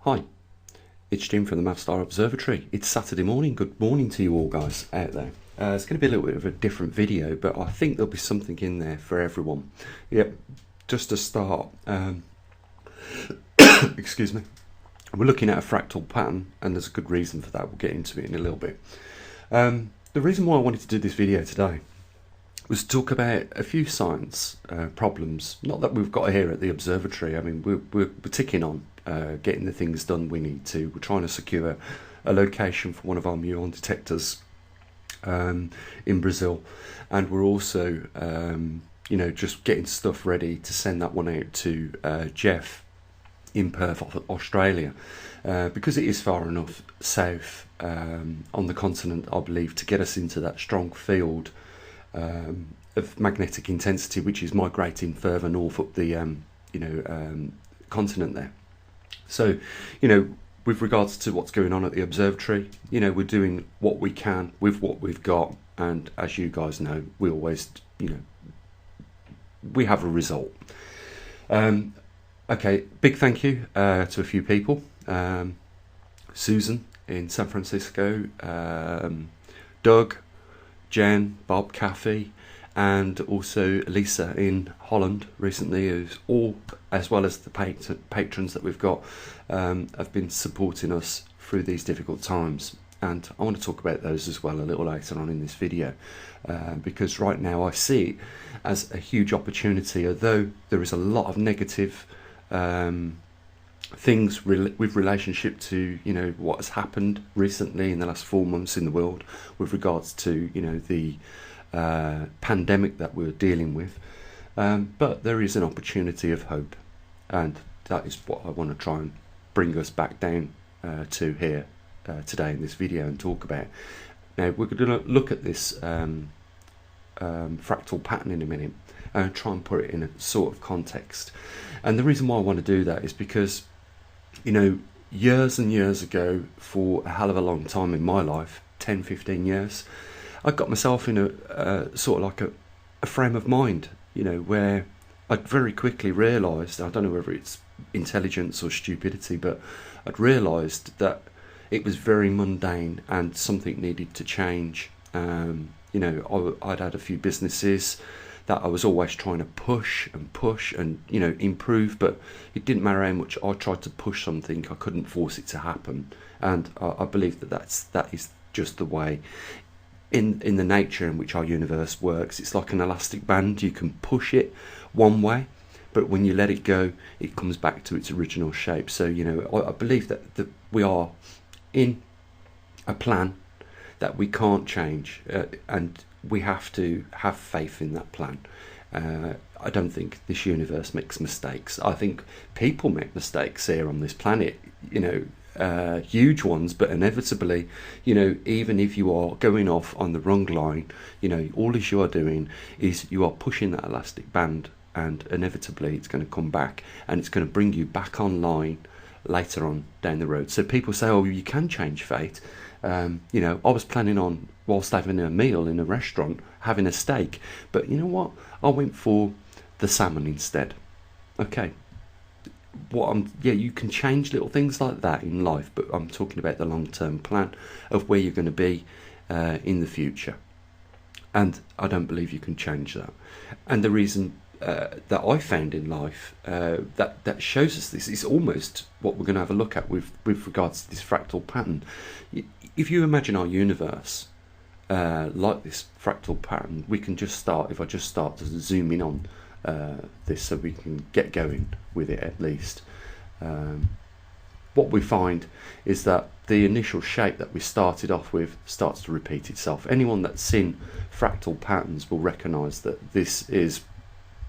Hi, it's Jim from the maverickstar Observatory. It's Saturday morning. Good morning to you all guys out there. It's going to be a little bit of a different video, but I think there'll be something in there for everyone. Yep, just to start, excuse me, we're looking at a fractal pattern, and there's a good reason for that. We'll get into it in a little bit. The reason why I wanted to do this video today was to talk about a few science problems, not that we've got here at the observatory. I mean, we're ticking on getting the things done we need to. We're trying to secure a location for one of our muon detectors in Brazil, and we're also just getting stuff ready to send that one out to Jeff in Perth, Australia, because it is far enough south on the continent, I believe, to get us into that strong field of magnetic intensity, which is migrating further north up the continent there. So, with regards to what's going on at the observatory, we're doing what we can with what we've got, and as you guys know, we always, we have a result. Okay, big thank you to a few people. Susan in San Francisco, Doug, Jen, Bob, Kathy, and also Lisa in Holland recently, who's all, as well as the patrons that we've got, have been supporting us through these difficult times. And I want to talk about those as well a little later on in this video, because right now I see it as a huge opportunity, although there is a lot of negative things with relationship to what has happened recently in the last 4 months in the world with regards to the pandemic that we're dealing with, but there is an opportunity of hope, and that is what I want to try and bring us back down to here today in this video and talk about. Now we're going to look at this fractal pattern in a minute and try and put it in a sort of context. And the reason why I want to do that is because years and years ago, for a hell of a long time in my life, 10-15 years, I got myself in a sort of like a frame of mind, where I'd very quickly realised, I don't know whether it's intelligence or stupidity, but I'd realised that it was very mundane and something needed to change. I'd had a few businesses that I was always trying to push and improve, but it didn't matter how much I tried to push something, I couldn't force it to happen. And I believe that is just the way in the nature in which our universe works. It's like an elastic band. You can push it one way, but when you let it go, it comes back to its original shape. So I believe that we are in a plan that we can't change, and we have to have faith in that plan. I don't think this universe makes mistakes. I think people make mistakes here on this planet, huge ones, but inevitably, even if you are going off on the wrong line, all as you are doing is you are pushing that elastic band, and inevitably it's going to come back and it's going to bring you back online later on down the road. So people say, oh, you can change fate. I was planning on, whilst having a meal in a restaurant, having a steak, but you know what, I went for the salmon instead. Okay, you can change little things like that in life, but I'm talking about the long-term plan of where you're going to be in the future, and I don't believe you can change that. And the reason that I found in life that shows us this is almost what we're going to have a look at with regards to this fractal pattern. If you imagine our universe like this fractal pattern, we can just start, if I just start to zoom in on this so we can get going with it at least. What we find is that the initial shape that we started off with starts to repeat itself. Anyone that's seen fractal patterns will recognise that this is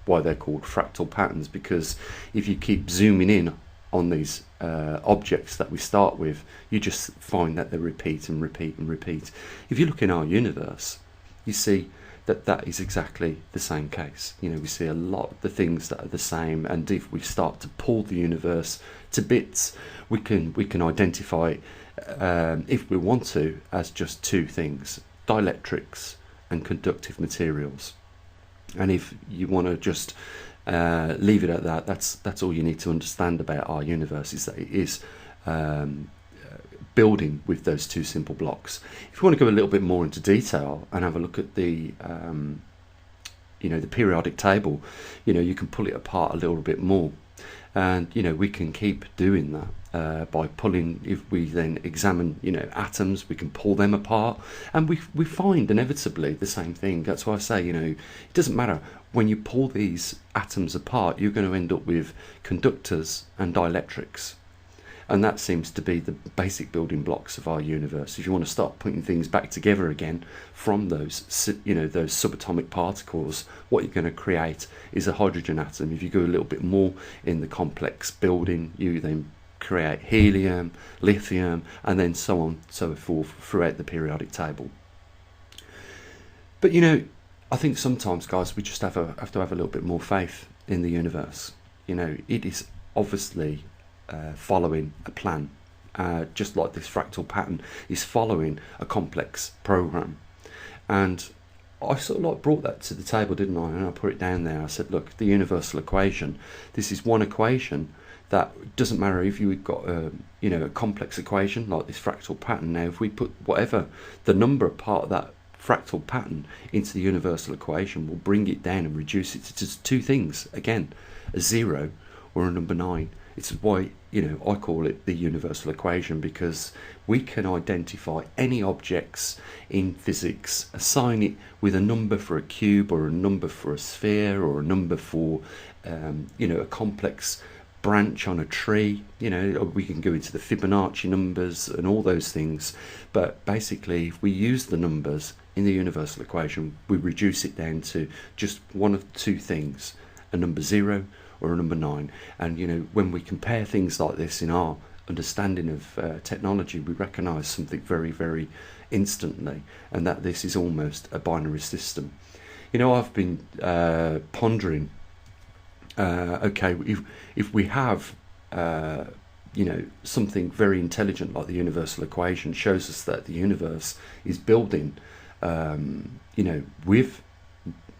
why they're called fractal patterns, because if you keep zooming in on these objects that we start with, you just find that they repeat and repeat and repeat. If you look in our universe, you see that is exactly the same case. We see a lot of the things that are the same, and if we start to pull the universe to bits, we can identify, if we want to, as just two things: dielectrics and conductive materials. And if you want to just leave it at that, that's all you need to understand about our universe, is that it is um, building with those two simple blocks. If you want to go a little bit more into detail and have a look at the the periodic table, you can pull it apart a little bit more, and we can keep doing that by pulling. If we then examine atoms, we can pull them apart, and we find inevitably the same thing. That's why I say it doesn't matter. When you pull these atoms apart, you're going to end up with conductors and dielectrics. And that seems to be the basic building blocks of our universe. If you want to start putting things back together again from those subatomic particles, what you're going to create is a hydrogen atom. If you go a little bit more in the complex building, you then create helium, lithium, and then so on, so forth throughout the periodic table. But I think sometimes, guys, we just have to have a little bit more faith in the universe. It is obviously following a plan, just like this fractal pattern is following a complex program. And I sort of brought that to the table, didn't I? And I put it down there. I said, look, the universal equation, this is one equation that doesn't matter if you've got a complex equation like this fractal pattern. Now if we put whatever the number part of that fractal pattern into the universal equation, we'll bring it down and reduce it to just two things, again, a 0 or a number 9. It's why I call it the universal equation, because we can identify any objects in physics, assign it with a number for a cube or a number for a sphere or a number for a complex branch on a tree. We can go into the Fibonacci numbers and all those things, but basically if we use the numbers in the universal equation, we reduce it down to just one of two things, a number 0 or a number 9. And when we compare things like this in our understanding of technology, we recognize something very, very instantly, and that this is almost a binary system. I've been pondering, okay, if we have something very intelligent like the universal equation, shows us that the universe is building with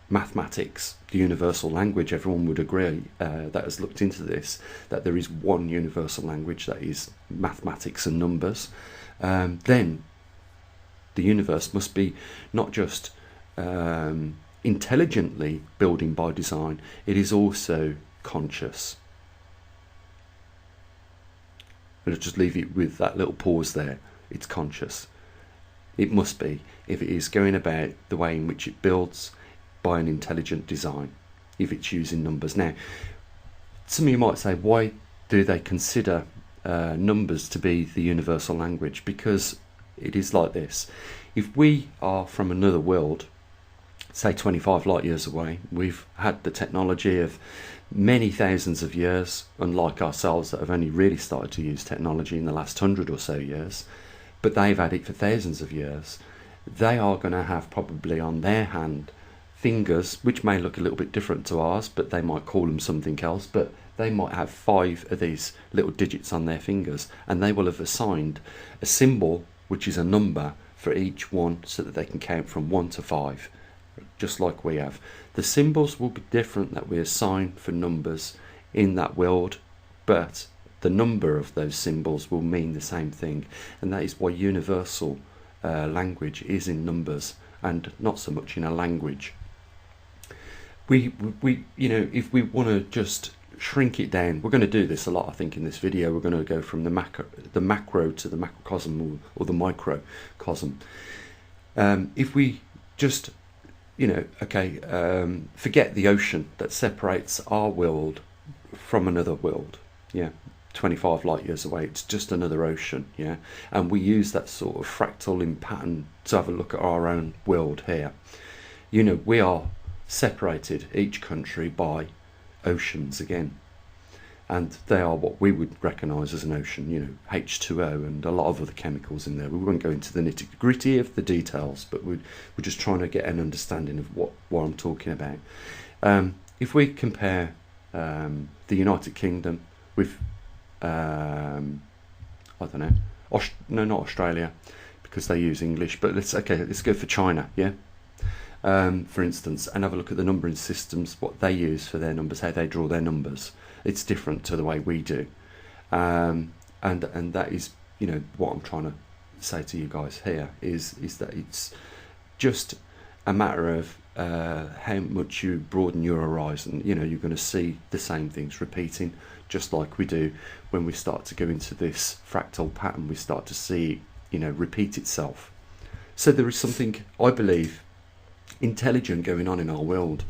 mathematics, the universal language. Everyone would agree that has looked into this, that there is one universal language, that is mathematics and numbers. Then the universe must be not just intelligently building by design, it is also conscious. I'll just leave it with that little pause there. It's conscious. It must be, if it is going about the way in which it builds by an intelligent design, if it's using numbers. Now, some of you might say, why do they consider numbers to be the universal language? Because it is like this. If we are from another world, say 25 light years away, we've had the technology of many thousands of years, unlike ourselves that have only really started to use technology in the last 100 or so years, but they've had it for thousands of years. They are going to have probably on their hand fingers which may look a little bit different to ours, but they might call them something else, but they might have 5 of these little digits on their fingers, and they will have assigned a symbol which is a number for each one, so that they can count from 1 to 5, just like we have. The symbols will be different that we assign for numbers in that world, but the number of those symbols will mean the same thing, and that is why universal language is in numbers and not so much in a language. We if we want to just shrink it down, we're going to do this a lot, I think, in this video. We're going to go from the macro to the macrocosm, or the microcosm. If we just forget the ocean that separates our world from another world, 25 light years away, it's just another ocean, and we use that sort of fractal in pattern to have a look at our own world here. We are separated, each country, by oceans again, and they are what we would recognise as an ocean, H2O and a lot of other chemicals in there. We won't go into the nitty-gritty of the details, but we're just trying to get an understanding of what I'm talking about. If we compare the United Kingdom with I don't know, not Australia, because they use English, but let's go for China, for instance, and have a look at the numbering systems, what they use for their numbers, how they draw their numbers. It's different to the way we do. And and that is, you know, what I'm trying to say to you guys here is that it's just a matter of how much you broaden your horizon. You know, you're going to see the same things repeating, just like we do when we start to go into this fractal pattern. We start to see, you know, repeat itself. So there is something, I believe, intelligent going on in our world,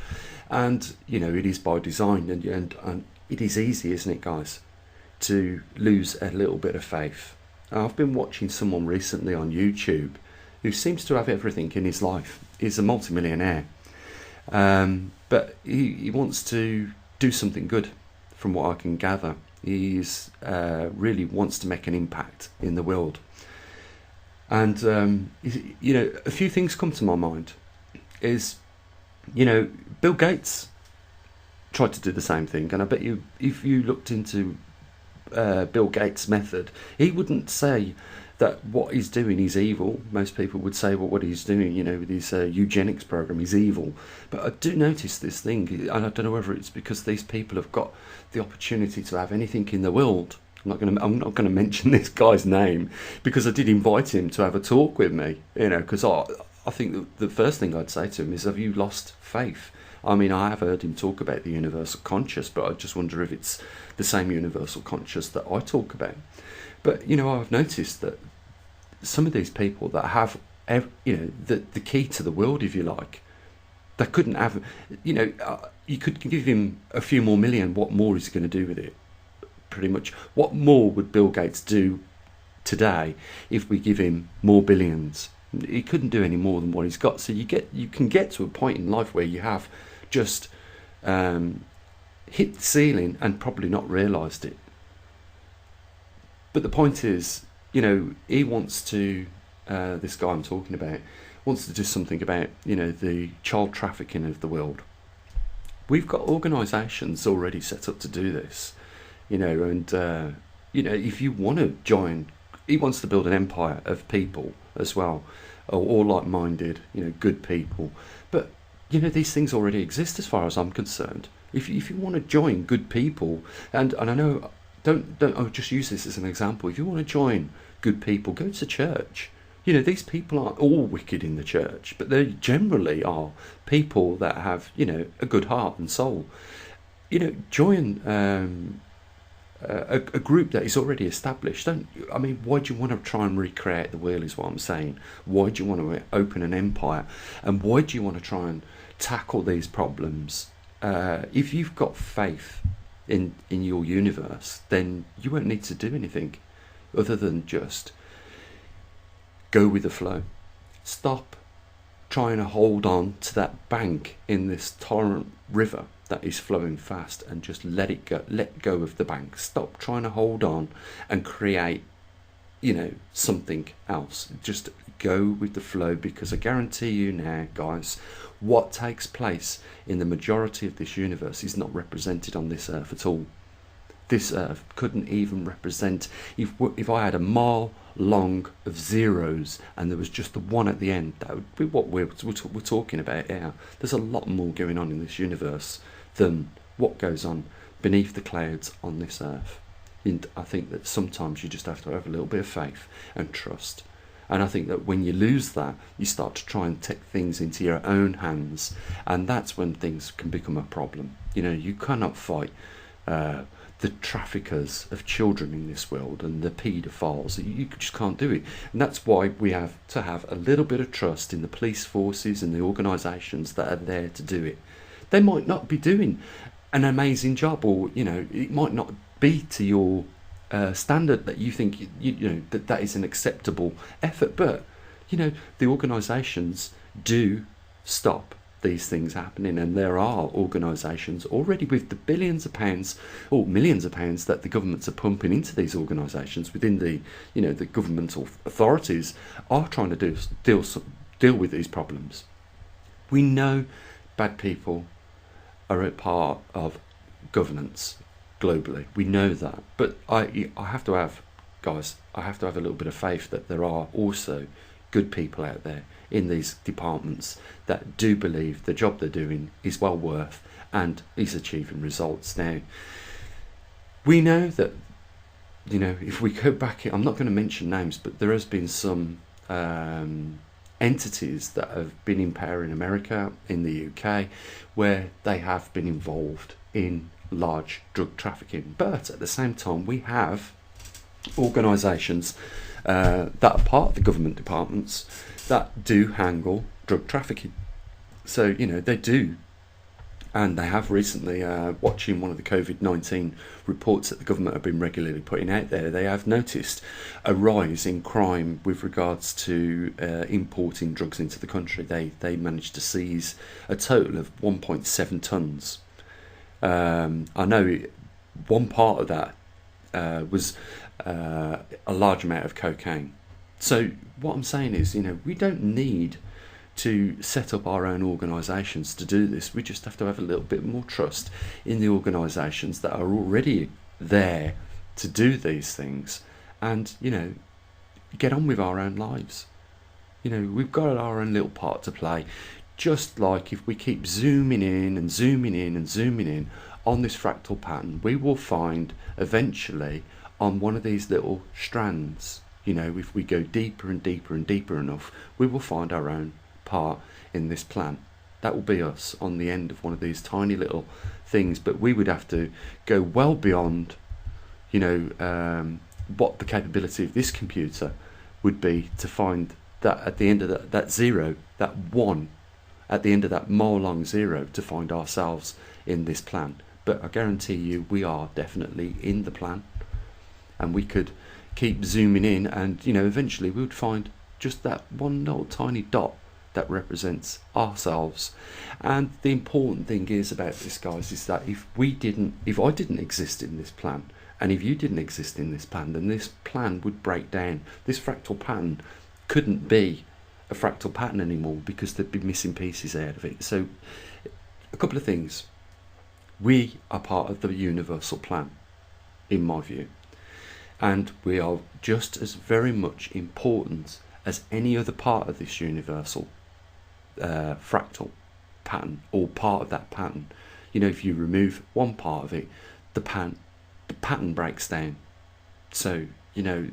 and you know, it is by design, and it is easy, isn't it, guys, to lose a little bit of faith. I've been watching someone recently on YouTube who seems to have everything in his life. He's a multimillionaire, but he wants to do something good, from what I can gather. He's really wants to make an impact in the world. And, you know, a few things come to my mind is, you know, Bill Gates tried to do the same thing. And I bet you, if you looked into Bill Gates' method, he wouldn't say that what he's doing is evil. Most people would say, well, what he's doing, you know, with his eugenics program is evil. But I do notice this thing, and I don't know whether it's because these people have got the opportunity to have anything in the world. I'm not going to mention this guy's name, because I did invite him to have a talk with me, you know, because I think the first thing I'd say to him is, have you lost faith? I mean, I have heard him talk about the universal conscious, but I just wonder if it's the same universal conscious that I talk about. But, you know, I've noticed that some of these people that have, you know, the key to the world, if you like, they couldn't have, you know, you could give him a few more million. What more is he going to do with it? Pretty much. What more would Bill Gates do today if we give him more billions? He couldn't do any more than what he's got. So you can get to a point in life where you have just hit the ceiling and probably not realised it. But the point is, you know, he wants to, this guy I'm talking about, wants to do something about, you know, the child trafficking of the world. We've got organisations already set up to do this, you know, and, you know, if you want to join, he wants to build an empire of people as well, all like-minded, you know, good people. But, you know, these things already exist as far as I'm concerned. If you want to join good people, and I know, don't I'll just use this as an example. If you want to join good people, go to church. You know, these people aren't all wicked in the church, but they generally are people that have, you know, a good heart and soul. You know, join a group that is already established. I mean, why do you want to try and recreate the wheel is what I'm saying. Why do you want to open an empire? And why do you want to try and tackle these problems? If you've got faith in your universe, then you won't need to do anything other than just go with the flow. Stop trying to hold on to that bank in this torrent river that is flowing fast, and just let go of the bank. Stop trying to hold on and create, you know, something else. Just go with the flow, because I guarantee you now, guys, what takes place in the majority of this universe is not represented on this earth at all. This earth couldn't even represent, if I had a mile long of zeros and there was just the one at the end, that would be what we're talking about here. There's a lot more going on in this universe than what goes on beneath the clouds on this earth. And I think that sometimes you just have to have a little bit of faith and trust. And I think that when you lose that, you start to try and take things into your own hands, and that's when things can become a problem. You know, you cannot fight the traffickers of children in this world and the paedophiles. You just can't do it. And that's why we have to have a little bit of trust in the police forces and the organisations that are there to do it. They might not be doing an amazing job, or, you know, it might not be to your standard that you think, you know, that is an acceptable effort. But, you know, the organisations do stop these things happening, and there are organisations already with the billions of pounds or millions of pounds that the governments are pumping into these organisations within the, you know, the governmental authorities are trying to deal with these problems. We know bad people are a part of governance globally. We know that, but I have to have, guys, I have to have a little bit of faith that there are also good people out there in these departments that do believe the job they're doing is well worth and is achieving results. Now, we know that you know, if we go back, I'm not going to mention names, but there has been some entities that have been in power in America, in the UK, where they have been involved in large drug trafficking. But at the same time, we have organisations that are part of the government departments that do handle drug trafficking. So, you know, they do. And they have recently, watching one of the COVID-19 reports that the government have been regularly putting out there, they have noticed a rise in crime with regards to importing drugs into the country. They managed to seize a total of 1.7 tonnes. I know one part of that was a large amount of cocaine. So what I'm saying is, you know, we don't need to set up our own organisations to do this. We just have to have a little bit more trust in the organisations that are already there to do these things, and, you know, get on with our own lives. You know, we've got our own little part to play. Just like if we keep zooming in and zooming in and zooming in on this fractal pattern, we will find eventually on one of these little strands, you know, if we go deeper and deeper and deeper enough, we will find our own part in this plan. That will be us on the end of one of these tiny little things, but we would have to go well beyond, you know, what the capability of this computer would be to find that at the end of that zero, that one, at the end of that mile long zero, to find ourselves in this plan. But I guarantee you, we are definitely in the plan, and we could keep zooming in, and, you know, eventually we would find just that one little tiny dot that represents ourselves. And the important thing is about this, guys, is that if I didn't exist in this plan, and if you didn't exist in this plan, then this plan would break down. This fractal pattern couldn't be a fractal pattern anymore, because there'd be missing pieces out of it. So a couple of things. We are part of the universal plan, in my view, and we are just as very much important as any other part of this universal fractal pattern, or part of that pattern. You know, if you remove one part of it, the pattern breaks down. So, you know,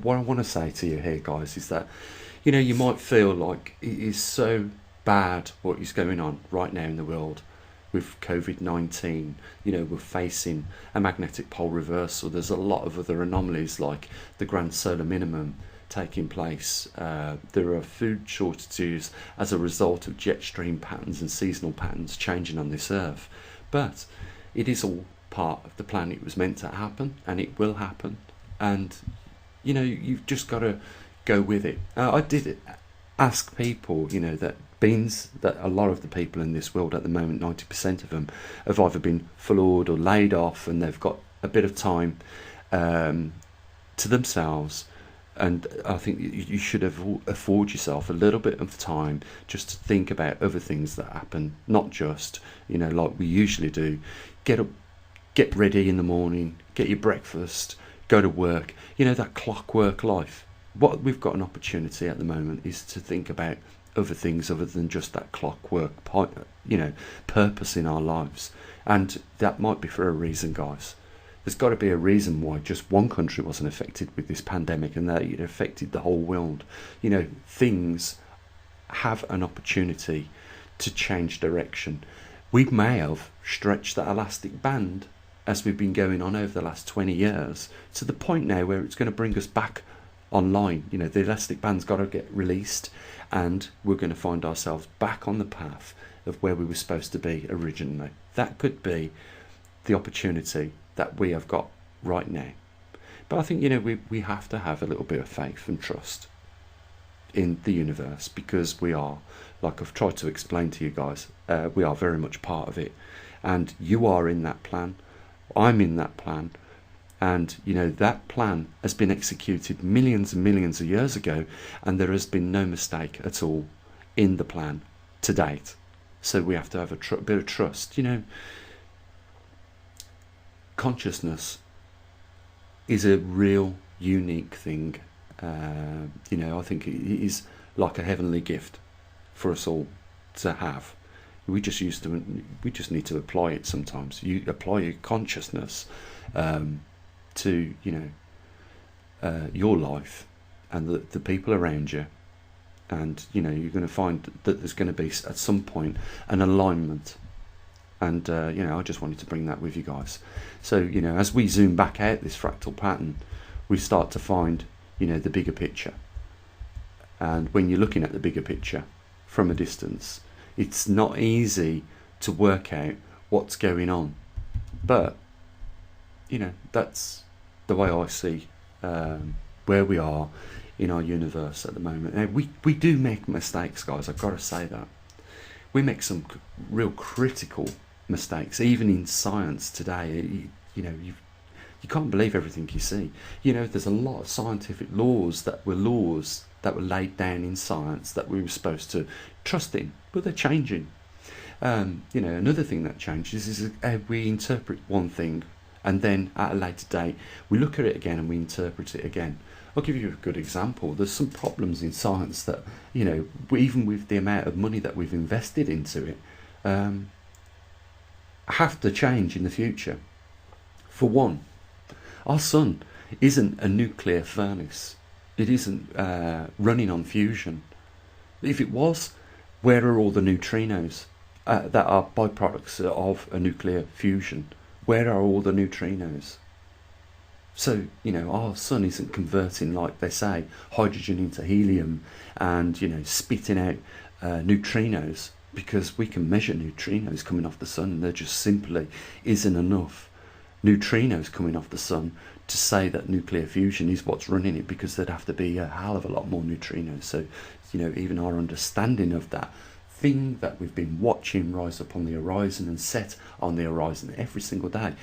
what I want to say to you here, guys, is that, you know, you might feel like it is so bad what is going on right now in the world with COVID-19. You know, we're facing a magnetic pole reversal. There's a lot of other anomalies like the grand solar minimum taking place. There are food shortages as a result of jet stream patterns and seasonal patterns changing on this earth. But it is all part of the plan. It was meant to happen, and it will happen. And, you know, you've just got to go with it. I did ask people, you know, that a lot of the people in this world at the moment, 90% of them, have either been floored or laid off, and they've got a bit of time to themselves. And I think you should afford yourself a little bit of time just to think about other things that happen, not just, you know, like we usually do. Get up, get ready in the morning, get your breakfast, go to work. You know, that clockwork life. What we've got an opportunity at the moment is to think about other things other than just that clockwork, you know, purpose in our lives. And that might be for a reason, guys. There's got to be a reason why just one country wasn't affected with this pandemic, and that it affected the whole world. You know, things have an opportunity to change direction. We may have stretched that elastic band as we've been going on over the last 20 years to the point now where it's going to bring us back online. You know, the elastic band's got to get released, and we're going to find ourselves back on the path of where we were supposed to be originally. That could be the opportunity that we have got right now. But I think, you know, we have to have a little bit of faith and trust in the universe, because we are, like I've tried to explain to you guys, we are very much part of it. And you are in that plan, I'm in that plan, and, you know, that plan has been executed millions and millions of years ago, and there has been no mistake at all in the plan to date. So we have to have a bit of trust. You know, consciousness is a real unique thing. You know, I think it is like a heavenly gift for us all to have. We just need to apply it sometimes. You apply your consciousness to, you know, your life and the people around you, and you're going to find that there's going to be at some point an alignment. And I just wanted to bring that with you guys. So as we zoom back out this fractal pattern, we start to find the bigger picture. And when you're looking at the bigger picture from a distance, it's not easy to work out what's going on, but that's the way I see where we are in our universe at the moment. Now, we do make mistakes, guys. I've got to say that we make some real critical mistakes, even in science today. You can't believe everything you see. There's a lot of scientific laws that were laid down in science that we were supposed to trust in, but they're changing. Another thing that changes is how we interpret one thing, and then at a later date we look at it again and we interpret it again. I'll give you a good example. There's some problems in science that even with the amount of money that we've invested into it, have to change in the future. For one, our sun isn't a nuclear furnace. It isn't running on fusion. If it was, where are all the neutrinos that are byproducts of a nuclear fusion? Where are all the neutrinos? So, our sun isn't converting, like they say, hydrogen into helium and, spitting out neutrinos, because we can measure neutrinos coming off the sun. There just simply isn't enough neutrinos coming off the sun to say that nuclear fusion is what's running it, because there'd have to be a hell of a lot more neutrinos. So, even our understanding of that thing that we've been watching rise up on the horizon and set on the horizon every single day,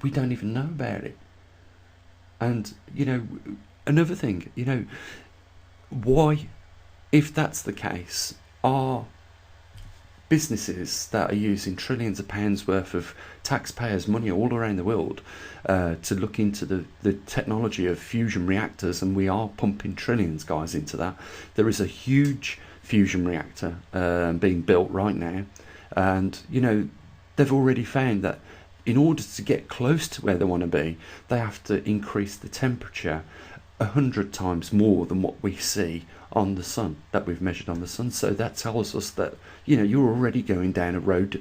we don't even know about it. And, another thing, why, if that's the case, are businesses that are using trillions of pounds worth of taxpayers' money all around the world to look into the technology of fusion reactors, and we are pumping trillions, guys, into that. There is a huge fusion reactor being built right now, and they've already found that in order to get close to where they want to be, they have to increase the temperature 100 times more than what we see on the sun, that we've measured on the sun. So that tells us that you're already going down a road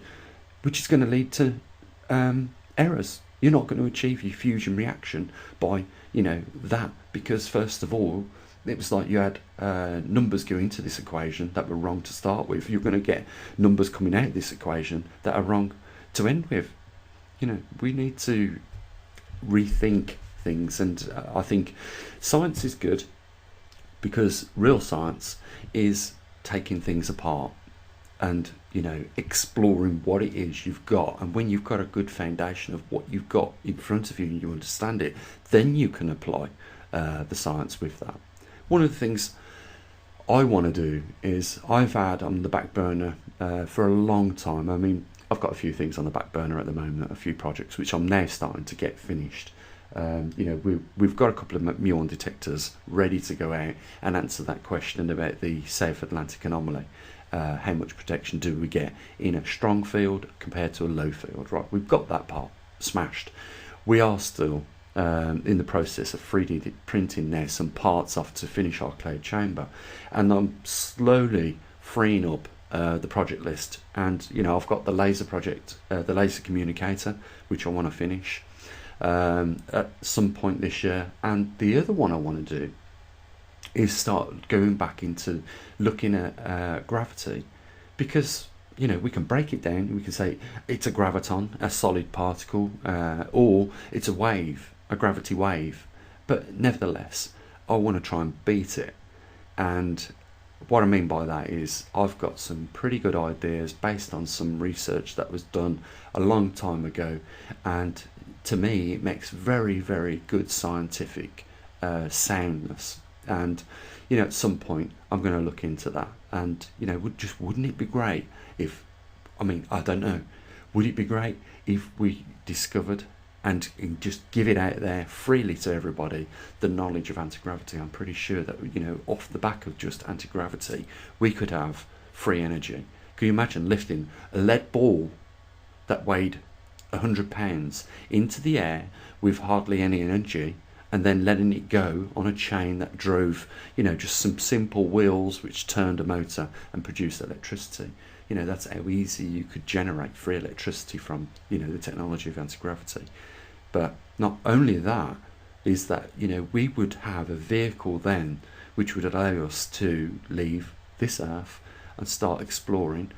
which is going to lead to errors. You're not going to achieve your fusion reaction by that, because first of all, it was like you had numbers going into this equation that were wrong to start with. You're going to get numbers coming out of this equation that are wrong to end with. We need to rethink things, and I think science is good, because real science is taking things apart and exploring what it is you've got. And when you've got a good foundation of what you've got in front of you and you understand it, then you can apply the science with that. One of the things I want to do is, I've had on the back burner for a long time. I mean, I've got a few things on the back burner at the moment, a few projects which I'm now starting to get finished. We've got a couple of muon detectors ready to go out and answer that question about the South Atlantic anomaly. How much protection do we get in a strong field compared to a low field? Right, we've got that part smashed. We are still in the process of 3D printing now some parts off to finish our cloud chamber, and I'm slowly freeing up the project list. And I've got the laser project, the laser communicator, which I want to finish at some point this year. And the other one I want to do is start going back into looking at gravity, because we can break it down. We can say it's a graviton, a solid particle, or it's a wave, a gravity wave. But nevertheless, I want to try and beat it. And what I mean by that is, I've got some pretty good ideas based on some research that was done a long time ago, and to me it makes very, very good scientific soundness. And at some point I'm going to look into that. And wouldn't it be great if, I don't know, would it be great if we discovered and just give it out there freely to everybody, the knowledge of anti-gravity? I'm pretty sure that off the back of just anti-gravity we could have free energy. Can you imagine lifting a lead ball that weighed 100 pounds into the air with hardly any energy, and then letting it go on a chain that drove, just some simple wheels which turned a motor and produced electricity. That's how easy you could generate free electricity from, the technology of anti-gravity. But not only that, is that, we would have a vehicle then which would allow us to leave this Earth and start exploring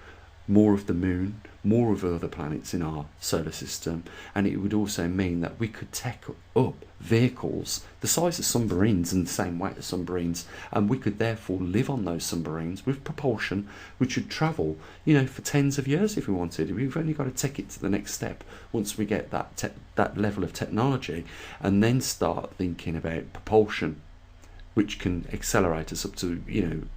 more of the moon, more of other planets in our solar system, and it would also mean that we could take up vehicles the size of submarines and the same weight as submarines, and we could therefore live on those submarines with propulsion, which would travel, for tens of years if we wanted. We've only got to take it to the next step once we get that level of technology, and then start thinking about propulsion, which can accelerate us up to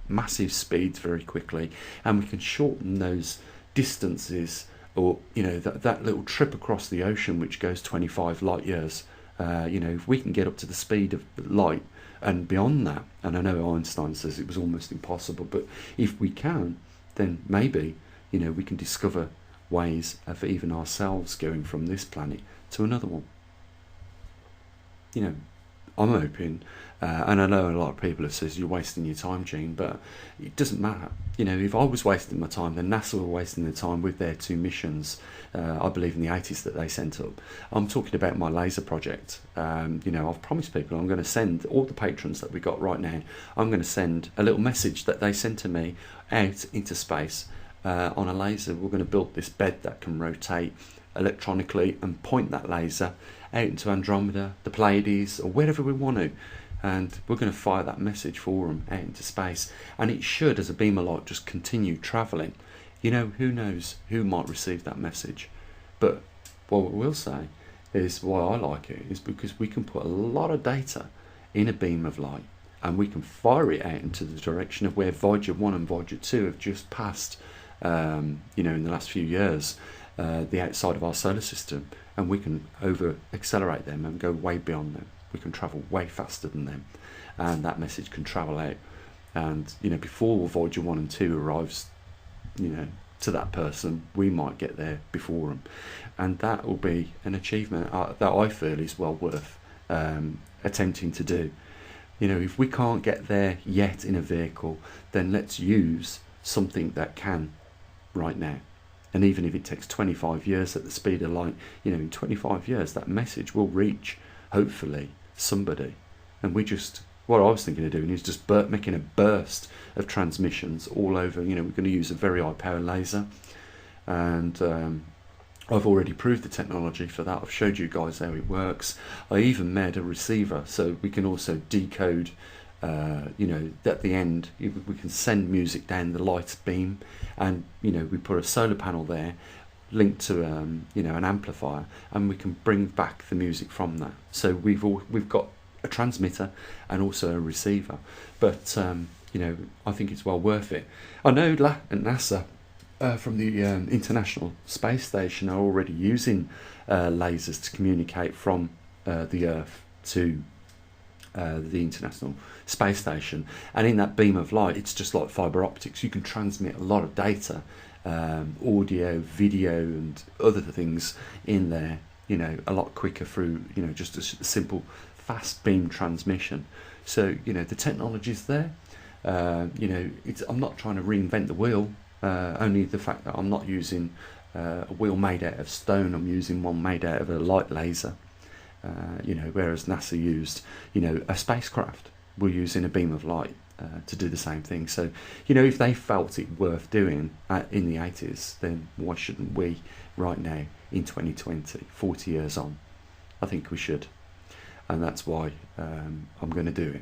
massive speeds very quickly, and we can shorten those distances, or that little trip across the ocean which goes 25 light years. If we can get up to the speed of light and beyond that, and I know Einstein says it was almost impossible, but if we can, then maybe we can discover ways of even ourselves going from this planet to another one. I'm hoping, and I know a lot of people have said you're wasting your time, Gene, but it doesn't matter. If I was wasting my time, then NASA were wasting their time with their 2 missions, I believe in the 80s, that they sent up. I'm talking about my laser project. I've promised people I'm going to send all the patrons that we got right now, I'm going to send a little message that they sent to me out into space on a laser. We're going to build this bed that can rotate electronically and point that laser out into Andromeda, the Pleiades, or wherever we want to, and we're going to fire that message for them out into space, and it should, as a beam of light, just continue travelling. Who knows who might receive that message, but what we will say is why I like it is because we can put a lot of data in a beam of light, and we can fire it out into the direction of where Voyager 1 and Voyager 2 have just passed, in the last few years, the outside of our solar system, and we can accelerate them and go way beyond them. We can travel way faster than them, and that message can travel out, and before Voyager 1 and 2 arrives to that person, we might get there before them, and that will be an achievement that I feel is well worth attempting to do. If we can't get there yet in a vehicle, then let's use something that can right now. And even if it takes 25 years at the speed of light, in 25 years that message will reach, hopefully, somebody. And what I was thinking of doing is just making a burst of transmissions all over. We're going to use a very high power laser, and I've already proved the technology for that. I've showed you guys how it works. I even made a receiver so we can also decode, at the end we can send music down the light beam, and we put a solar panel there linked to an amplifier, and we can bring back the music from that. So we've got a transmitter and also a receiver, but I think it's well worth it. I know NASA from the International Space Station are already using lasers to communicate from the Earth to the International Space Station, and in that beam of light, it's just like fibre optics. You can transmit a lot of data, audio, video, and other things in there, a lot quicker through, just a simple fast beam transmission. So, the technology's there. I'm not trying to reinvent the wheel, only the fact that I'm not using a wheel made out of stone. I'm using one made out of a light laser. Whereas NASA used, a spacecraft. We're using a beam of light to do the same thing. So, if they felt it worth doing in the 80s, then why shouldn't we right now in 2020, 40 years on? I think we should. And that's why I'm going to do it.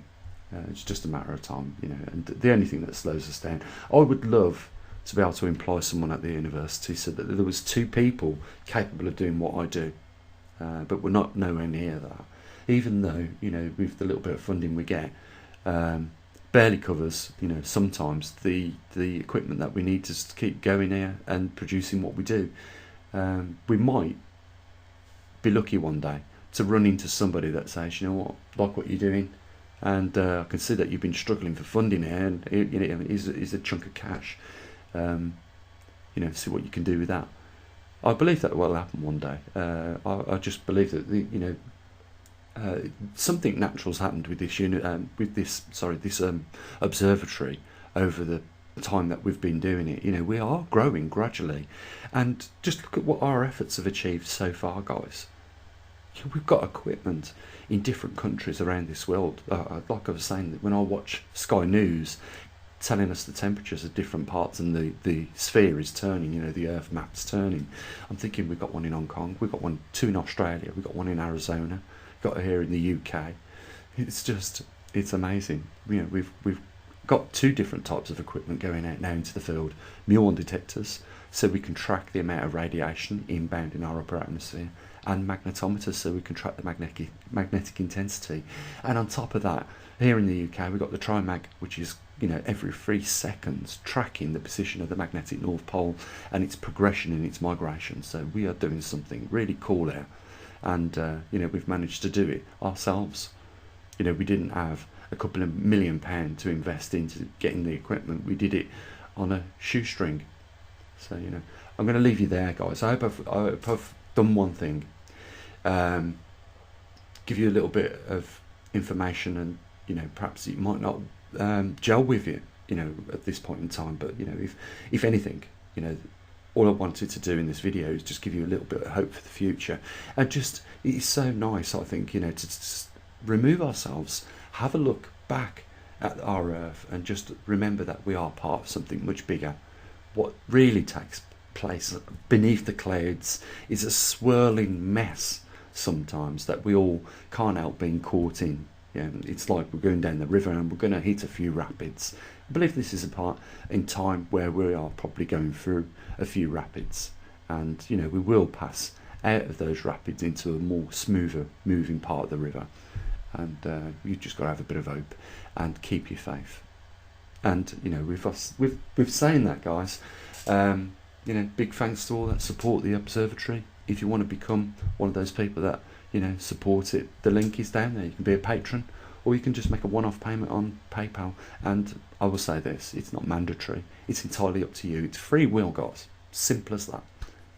It's just a matter of time, and the only thing that slows us down. I would love to be able to employ someone at the university so that there was 2 people capable of doing what I do. But we're not nowhere near that, even though with the little bit of funding we get, barely covers sometimes the equipment that we need to keep going here and producing what we do. We might be lucky one day to run into somebody that says, like what you're doing, and I can see that you've been struggling for funding here, and here's a chunk of cash, see what you can do with that. I believe that will happen one day. I just believe that something natural's happened with this unit, this observatory over the time that we've been doing it. You know, we are growing gradually, and just look at what our efforts have achieved so far, guys. We've got equipment in different countries around this world. Like I was saying, when I watch Sky News telling us the temperatures of different parts and the sphere is turning, you know, the Earth map's turning, I'm thinking we've got one in Hong Kong, we've got two in Australia, we've got one in Arizona, got here in the UK. It's amazing. You know, we've got two different types of equipment going out now into the field. Muon detectors, so we can track the amount of radiation inbound in our upper atmosphere, and magnetometers, so we can track the magnetic intensity. And on top of that, here in the UK, we've got the TriMag, which is, you know, every 3 seconds tracking the position of the magnetic North Pole and its progression in its migration. So we are doing something really cool there, and you know, we've managed to do it ourselves. You know, we didn't have a couple of £1 million to invest into getting the equipment. We did it on a shoestring. So, you know, I'm going to leave you there, guys. I hope I've done one thing, give you a little bit of information, and, you know, perhaps it might not gel with you, you know, at this point in time, but, you know, if anything, you know, all I wanted to do in this video is just give you a little bit of hope for the future. And just, it's so nice, I think, you know, to remove ourselves, have a look back at our Earth, and just remember that we are part of something much bigger. What really takes place beneath the clouds is a swirling mess sometimes that we all can't help being caught in. Yeah, it's like we're going down the river and we're going to hit a few rapids. I believe this is a part in time where we are probably going through a few rapids, and, you know, we will pass out of those rapids into a more smoother moving part of the river. And you've just got to have a bit of hope and keep your faith. And, you know, with saying that, guys, you know, big thanks to all that support the observatory. If you want to become one of those people that, you know, support it, the link is down there. You can be a patron, or you can just make a one-off payment on PayPal. And I will say this, it's not mandatory. It's entirely up to you. It's free will, guys. Simple as that.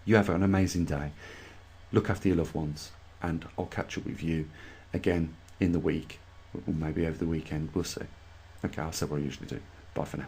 You have an amazing day. Look after your loved ones, and I'll catch up with you again in the week, or maybe over the weekend. We'll see. Okay, I'll say what I usually do. Bye for now.